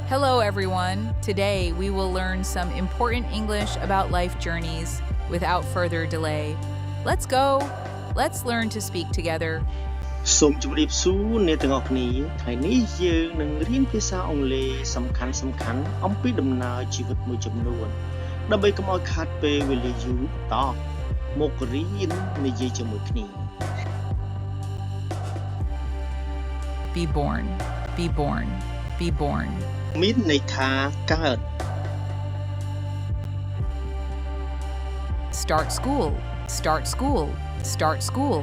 Hello everyone. Today we will learn some important English about life journeys without further delay. Let's go. Let's learn to speak together. សូមជម្រាបសួរអ្នកទាំងអស់គ្នាថ្ងៃនេះយើងនឹងរៀនភាសាអង់គ្លេសសំខាន់អំពីដំណើរជីវិតមួយចំនួនដើម្បីកុំឲ្យខាតពេលវេលាយូរតមករៀននិយាយជាមួយគ្នា Be born. Be born. Be born. មានន័យថាកើត Start school. Start school. Start school.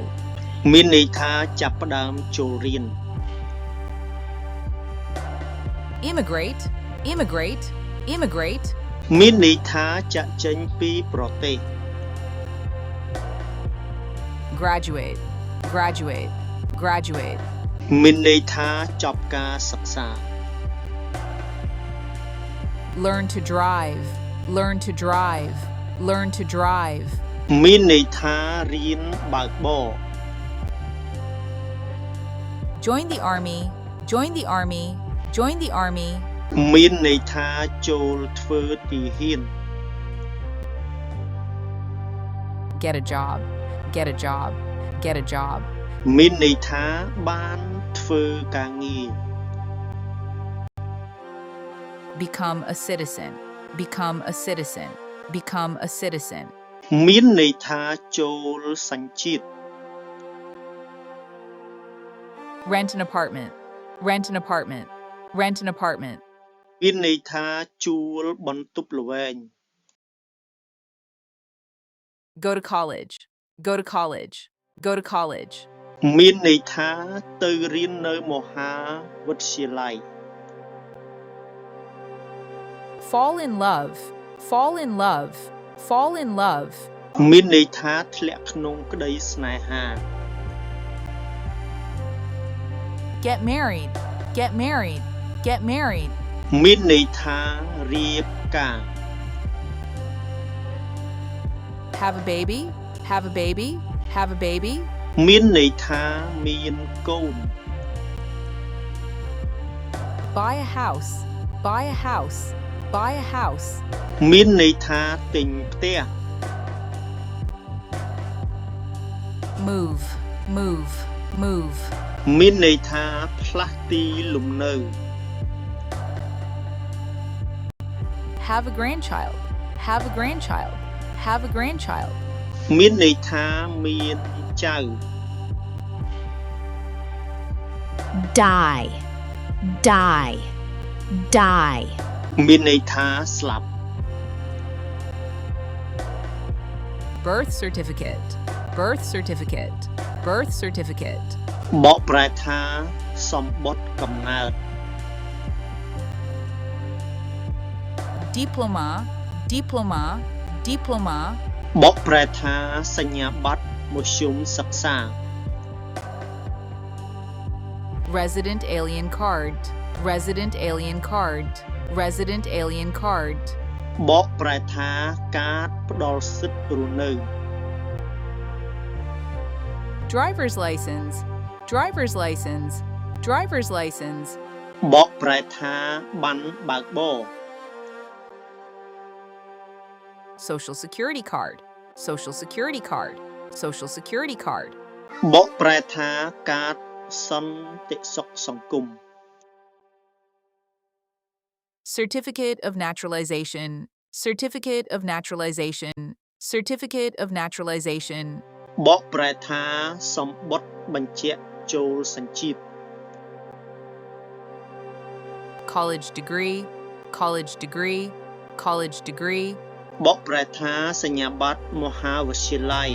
មានន័យថាចាប់ផ្ដើមចូលរៀន Immigrate. Immigrate. Immigrate. មានន័យថាចាក់ចេញពីប្រទេស Graduate. Graduate. Graduate. មានន័យថាចប់ការសិក្សា Learn to drive. Learn to drive. Learn to drive. មានន័យថារៀនបើកបរ Join the army. Join the army. Join the army. មានន័យថាចូលធ្វើទាហាន Get a job. Get a job. Get a job. មានន័យថាបានធ្វើការងារ Become a citizen. Become a citizen. Become a citizen. មានន័យថាចូលសញ្ជាតិ Rent an apartment. Rent an apartment. Rent an apartment. មានន័យថាជួលបន្ទប់ល្វែង Go to college. Go to college. Go to college. មានន័យថាទៅរៀននៅមហាវិទ្យាល័យ Fall in love. Fall in love. Fall in love. មានន័យថាធ្លាក់ក្នុងក្តីស្នេហា Get married. Get married. Get married. មានន័យថារៀបការ Have a baby. Have a baby. Have a baby. មានន័យថាមានកូន Buy a house. Buy a house. Buy a house. មានន័យថាទិញផ្ទះ Move. Move. Move. មានន័យថាផ្លាស់ទីលំនៅ Have a grandchild. Have a grandchild. Have a grandchild. មានន័យថាមានចៅ Die. Die. Die. មានន័យថាស្លាប់ Birth certificate. Birth certificate. Birth certificate. បកប្រែថាសម្បត្តិកំណើត Diploma. Diploma. Diploma. បកប្រែថាសញ្ញាបត្រមធ្យមសិក្សា Resident alien card. Resident alien card. Resident alien card. បកប្រែថាកាតផ្ដល់សិទ្ធិរស់នៅ Driver's license. Driver's license. Driver's license. បកប្រែថាប័ណ្ណបើកបរ Social security card. Social security card. Social security card. បកប្រែថាកាតសន្តិសុខសង្គម Certificate of naturalization. Certificate of naturalization. Certificate of naturalization. បកប្រែថាសម្បត្តិបញ្ជាក់ចូលសញ្ជាតិ College degree. College degree. College degree. បកប្រែថាសញ្ញាបត្រមហាវិទ្យាល័យ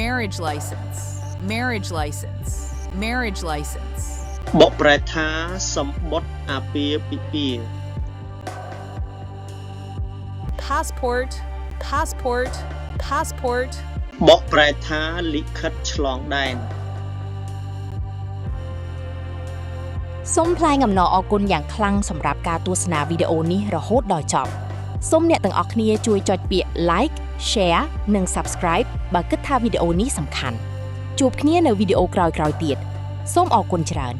Marriage license. Marriage license. Marriage license. បកប្រែថាសម្បត្តិអាពាហ៍ពិពាហ៍ Passport. Passport. Passport. បកប្រែថាលិខិតឆ្លងដែន សូមថ្លែងអំណរអគុណយ៉ាងខ្លាំងសម្រាប់ការទស្សនាវីដេអូនេះរហូតដល់ចប់សូមអ្នកទាំងអស់គ្នាជួយចុចពាក្យ like share និង subscribe បើគិតថាវីដេអូនេះសំខាន់ជួបគ្នានៅវីដេអូក្រោយៗទៀតសូមអរគុណច្រើន